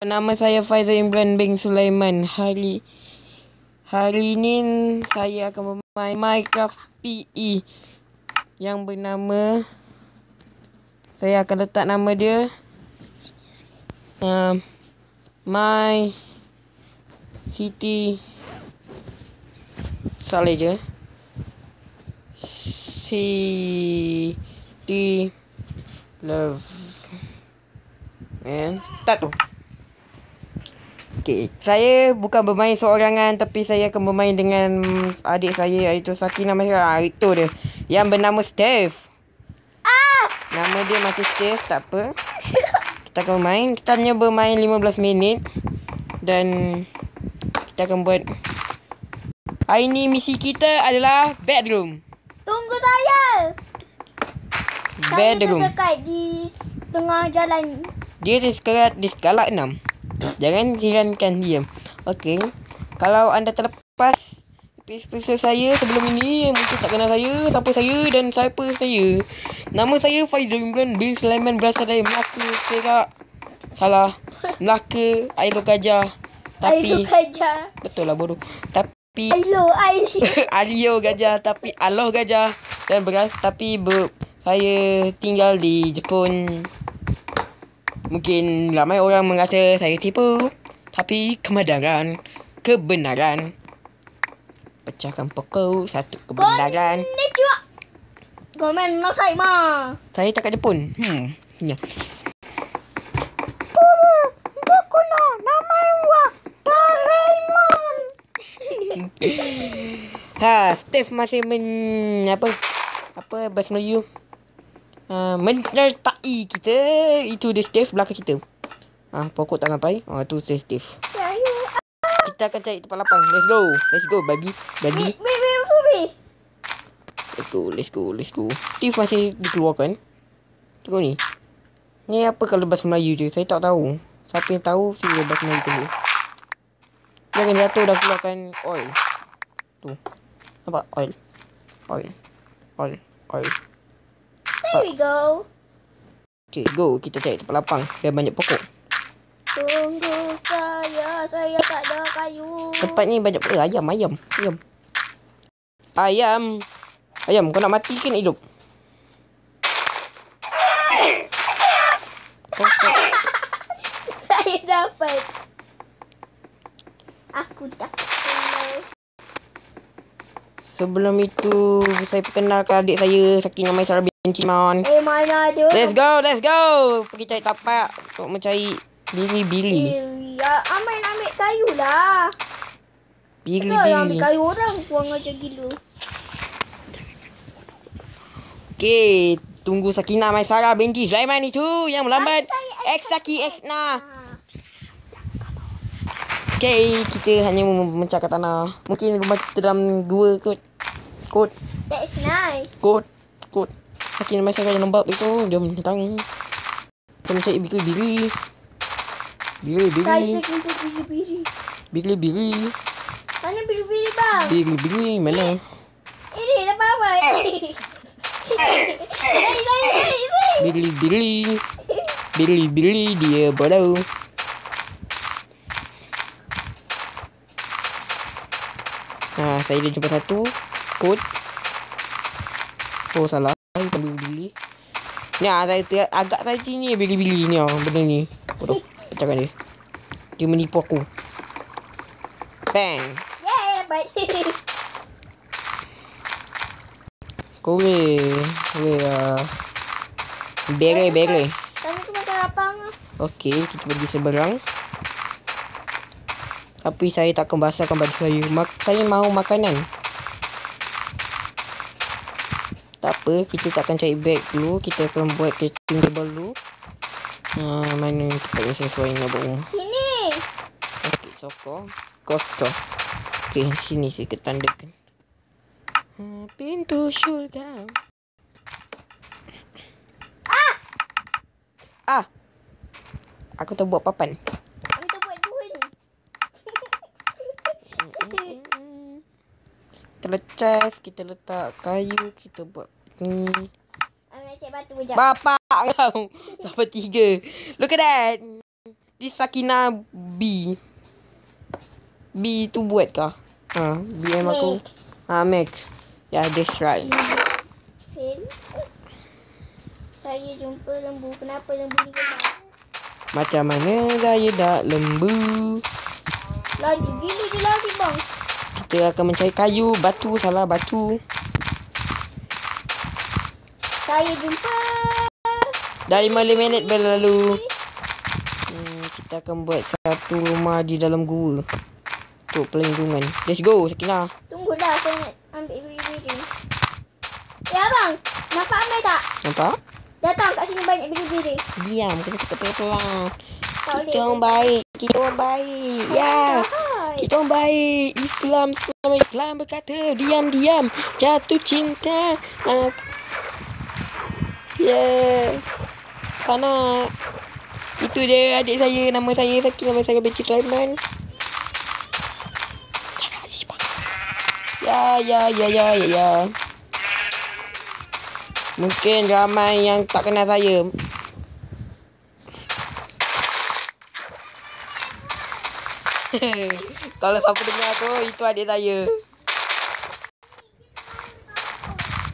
Nama saya Faizal Imran bin Sulaiman. Hari ini saya akan bermain Minecraft PE yang bernama, saya akan letak nama dia My City. Salah je. City Love. And start tu. Okay, saya bukan bermain seorangan, tapi saya akan bermain dengan adik saya, iaitu Sakinah Mahira. Itu dia, yang bernama Steph. Nama dia masih Steph, tak apa. Kita akan bermain. Kita hanya bermain 15 minit. Dan kita akan buat. Hari ni misi kita adalah bedroom. Tunggu saya. Bedroom. Saya tersekat di tengah jalan. Dia tersekat di skala 6. Jangan herankan dia. Okey. Kalau anda terlepas episode saya sebelum ini, mungkin tak kenal saya, siapa saya dan siapa saya. Nama saya Faizal Imran bin Sulaiman, berasal dari Melaka, Perak. Salah. Melaka, Ailo Gajah. Tapi Ailo Gajah. Betul lah bodoh. Tapi Alio Gajah, tapi Allah Gajah. Dan saya tinggal di Jepun. Mungkin ramai orang merasa saya tipu, tapi kebenaran pecahkan pokok satu kebenaran. Konnichiwa. Gomen nasai ma. Saya tak kat Jepun. Ya. Steph masih apa bahasa Melayu? Menyertai kita. Itu dia Steph belakang kita. Pokok tak sampai. Tu Steph. Kita akan cari tempat lapang. Let's go baby. Let's go. Steve masih dikeluarkan. Tengok ni. Ni apa kalau bahasa Melayu je? Saya tak tahu. Siapa yang tahu sila bahasa Melayu dia. Jangan jatuh dah keluarkan oil. Tu. Nampak oil. There we go. Okay, go. Kita cari tempat lapang. Biar banyak pokok. Tunggu saya tak ada kayu. Tempat ni banyak pokok. Ayam, kau nak mati ke nak hidup? Saya dapat. Aku tak kenal. Sebelum itu, saya perkenalkan adik saya, Sakinah Mahira binti Sulaiman. Mana ada? Let's go. Pergi cari tapak untuk mencari bili-bili. Ambil kayu lah. Bili-bili. Ambil kayu orang, buang aja gila. Okay, tunggu Sakinah Mahira binti Sulaiman itu yang melambat. X-Saki X-Nah. Okay, kita hanya memecahkan tanah. Mungkin rumah kita dalam gua kot. That's nice. Kot. Sakinah Mahira yang lembab itu, dia datang. Kita mencari bili-bili. Saya kita bili-bili. Bili-bili. Mana bili-bili bang? Bili-bili mana? Ini dapat apa? Saya. Bili-bili dia bodoh. Saya dah jumpa satu kot. Salah. Kita bili-bili. Ni saya agak saya sini bili-bili ni benda ni. Bodoh. Pecahkan dia. Dia menipu aku. Bang. Dapat. Kau boleh bere. Kami tu makan lapang. Okey, kita pergi seberang. Tapi saya tak akan basahkan baju saya. Saya mahu makanan. Tak apa, kita tak akan cari beg dulu. Kita akan buat crafting table dulu. Mana tempat yang sesuai nak buat rumah. Sini. Okey, kosong. Okey, sini saya ketandakan. Pintu syurga. Aku tak buat papan. Kita buat dua ni. Kita lecas, kita letak kayu, kita buat ni. Ambil cek batu sekejap. Bapak kau. Sampai 3. Look at that. This Sakina B. B tu buat kah? BM aku. Mac. Yeah, that's right. Fail. Saya jumpa lembu. Kenapa lembu ni gelap? Macam mana saya tak lembu? Laju gila je lagi bang. Kita akan mencari kayu, batu, salah batu. Saya jumpa. Dah 5 minit berlalu. Kita akan buat satu rumah di dalam gua untuk pelindungan. Let's go, Sakina. Tunggulah, saya nak ambil biri-biri. Ya abang, nampak Amai tak? Nampak? Datang kat sini banyak biri-biri. Diam, kena cakap pelan-pelan. Tak Kita orang baik. Kita orang baik. Ya. Kita orang baik. Islam berkata, diam. Jatuh cinta. Yeah. Panak. Itu dia adik saya. Nama saya Sakina. Nama saya Becky Sulaiman. Ya. Mungkin ramai yang tak kenal saya. Kalau siapa dengar tu, itu adik saya.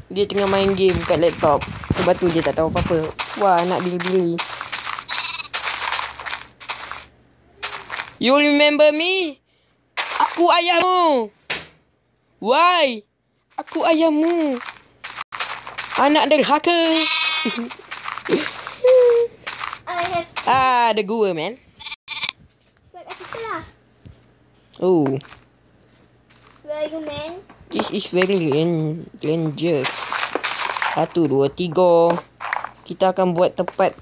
Dia tengah main game kat laptop. Sebab tu dia tak tahu apa-apa. Wah, nak bili-bili. You remember me? Aku ayahmu. Why? Aku ayahmu. Anak derhaka. Ada gua, man. Buat kat situ lah. Oh. Where are you, man? This is very dangerous. 1, 2, 3. Kita akan buat tempat.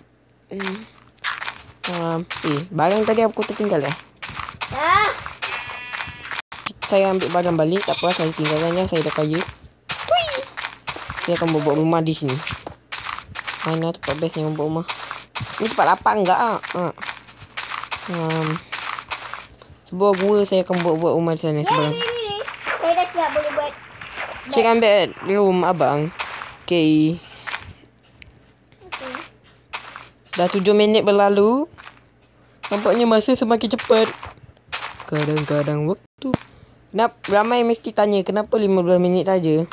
Barang tadi aku tertinggal ya. Saya ambil barang balik. Tak apa, saya tinggalkannya. Saya dah kaya. Saya akan buat rumah di sini. Mana tempat best yang buat rumah? Ni tempat lapang enggak ah? Sebuah gua saya akan buat rumah di sana sebelah. Saya dah siap boleh buat. Cik ambil room abang. Okay. Dah 7 minit berlalu. Nampaknya masa semakin cepat. Kadang-kadang waktu. Ramai mesti tanya kenapa 15 minit saja.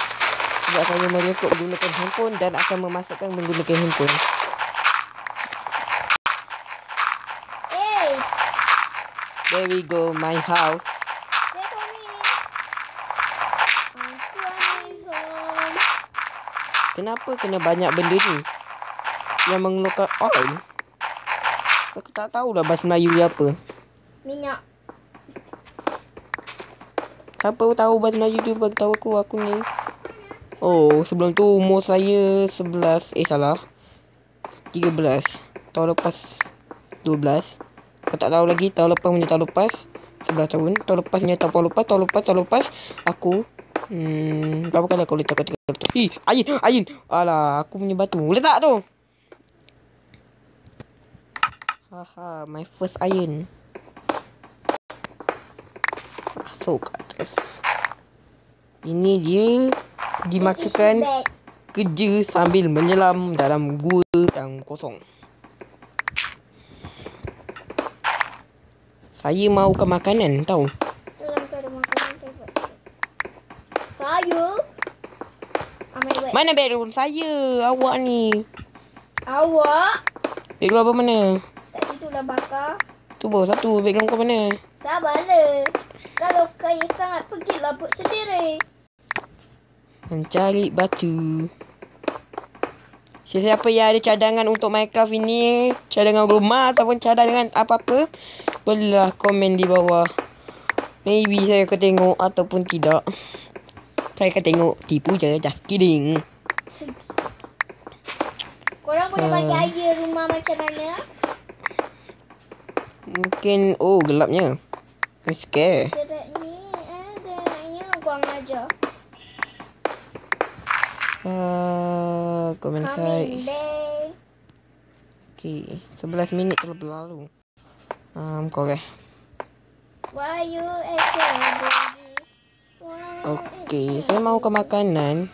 Sebab saya merekod menggunakan handphone dan akan memasakkan menggunakan handphone. Hey. There we go, my house. Wait for me. I'm coming home. Kenapa kena banyak benda ni? Yang mengeluarkan oil. Aku tak tahulah bahasa Melayu dia apa. Minyak. Siapa tahu bahasa Melayu dia bagi tahu aku ni. Oh, sebelum tu umur saya 11. Salah. 13. Tahun lepas 12. Kau tak tahu lagi. Tahun lepas punya tahun lepas 11 tahun. Tahun lepas punya tahun lepas aku berapa kali aku letak ketika tu. Ayin. Alah, aku punya batu. Letak tu. Haha, my first iron. Masuk kat atas. Ini dia dimaksudkan kerja sambil menyelam dalam gua yang kosong. Saya mahukan makanan, tahu. Dalam tu ada makanan saya buat sikit. Saya. Amai buat. Mana bedroom saya? Awak ni. Awak. Bedroom apa mana? Kat situ lah bakar. Tu bawa satu. Bedroom kau mana? Sabarlah. Kalau kaya sangat, pergilah buat sendiri. Mencari batu. Sesiapa yang ada cadangan untuk Minecraft ini, cadangan rumah ataupun cadangan apa-apa, bolehlah komen di bawah. Maybe saya akan tengok ataupun tidak. Saya akan tengok. Tipu je, just kidding. Korang boleh bagi idea rumah macam mana? Mungkin, gelapnya. I'm scared. Gerak ni adanya kurang ajar. Komen saya. Coming back. Okay, 11 minit telah berlalu. Korek. Why you again, baby? Okay, saya mahukan makanan.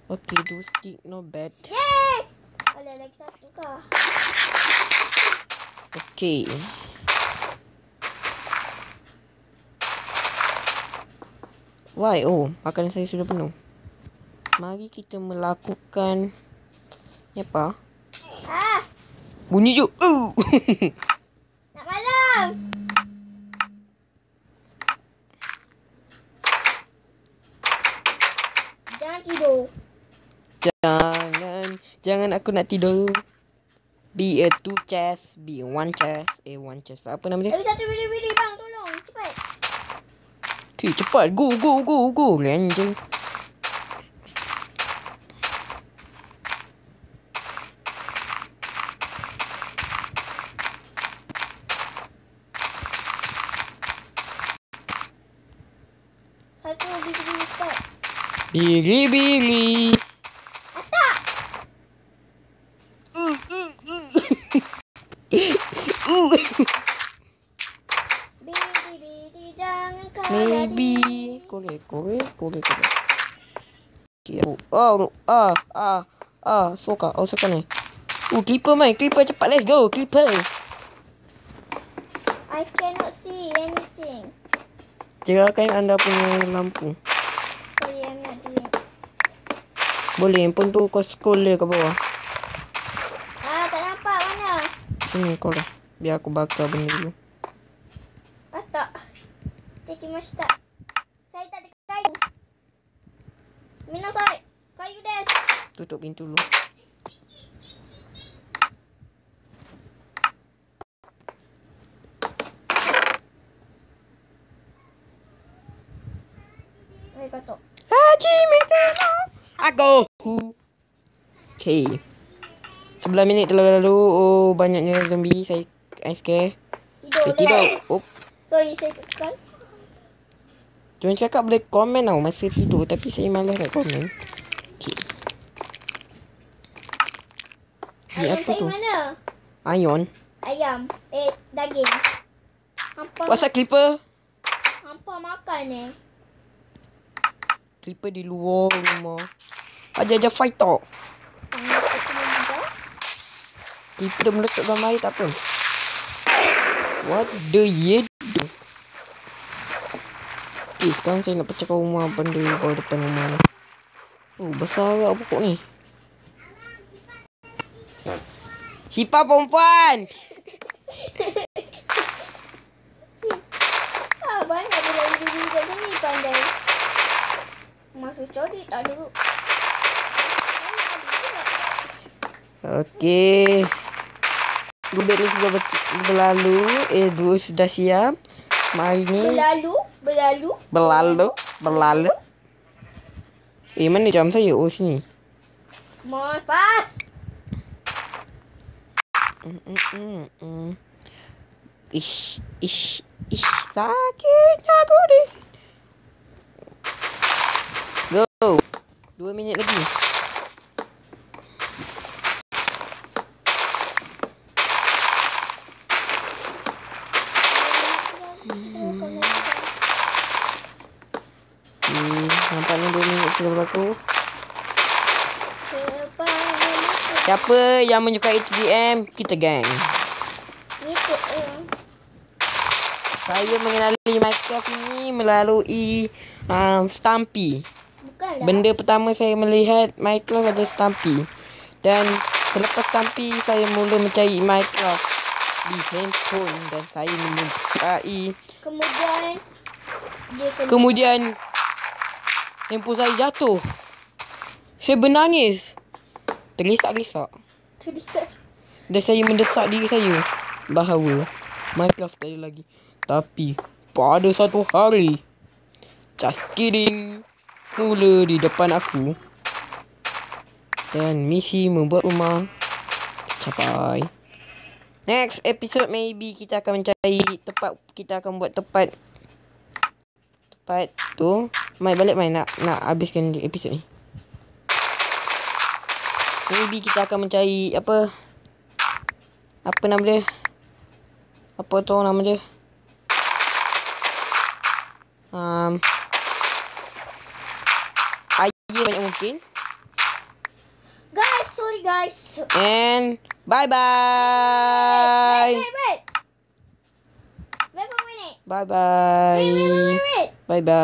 Okay, 2 stick, not bad. Yeay! Ada lagi satu kah? Okay. Why? Oh, makanan saya sudah penuh. Mari kita melakukan ni apa? Ah, Bunyi je. nak malam. Jangan tidur. Jangan aku nak tidur. Be a 2 chest, be a 1 chest, one chest. Apa nama dia? Lagi satu bili-bili bang, tolong. Cepat. Okay, cepat. Go. Anjing. Satu bili-bili cepat. Bili-bili. Atak. Bili-bili jangan kau Maybe. Korek. Okay. Suka ni. Clipper mai. Clipper cepat. Let's go. Clipper. I cannot see anything. Cerahkan anda punya lampu. Sorry, I'm not doing it. Boleh. Handphone tu kau scroll dia ke bawah. Ah, tak nampak mana. Sini kau dah. Biar aku bakar benda dulu. Atak. Tekimashita. Saya tak ada kayu. Minasai. Kayu desu. Tutup pintu dulu. Kata. Haji Metelo. Aku. Okay. 11 minit telah lalu. Oh, banyaknya zombie. I scare. Tidur. Oh. Sorry, saya tekan. Jangan cakap boleh komen tau masa tidur. Tapi saya malas nak komen. Okay. Ni Ayam apa saya tu? mana? Iron. Ayam. Daging. Hampa, Pasal clipper. hampa makan Clipper di luar rumah. Ajar fight tau. Clipper dah melekat dalam air tak apa. What the ye do? Okay, sekarang saya nak pecahkan rumah benda bawah depan rumah ni. Oh, besar agak pokok ni. Sifat perempuan! Banyak benda-benda kat sini pandai. Masuk curi tak ada. Okey. Gubet ni sudah berlalu. Dua sudah siap. Mari ni. Berlalu. Mana jam saya? Oh, sini. Mas, pas. Ish. Sakit aku ni. Go. 2 minit lagi. Nampaknya 2 minit sudah berlaku. Siapa yang menyukai TDM, kita gang. Itu Saya mengenali Minecraft ini melalui Stampy. bukanlah. Benda pertama saya melihat Minecraft adalah Stampy. Dan selepas Stampy saya mula mencari Minecraft di handphone dan saya menyukai. Kemudian handphone saya jatuh. Saya bernangis. Terlisak-lisak. Dan saya mendesak diri saya bahawa Minecraft tak ada lagi. Tapi pada satu hari, just kidding, mula di depan aku. Dan misi membuat rumah capai. Next episode maybe kita akan mencari tempat. Kita akan buat tempat tu. Mai balik mai nak habiskan episod ni. Maybe kita akan mencari apa nama dia? Apa tu nama dia? Air banyak mungkin. Guys, sorry guys. And bye bye. Wait. Bye-bye. Wait. Bye-bye.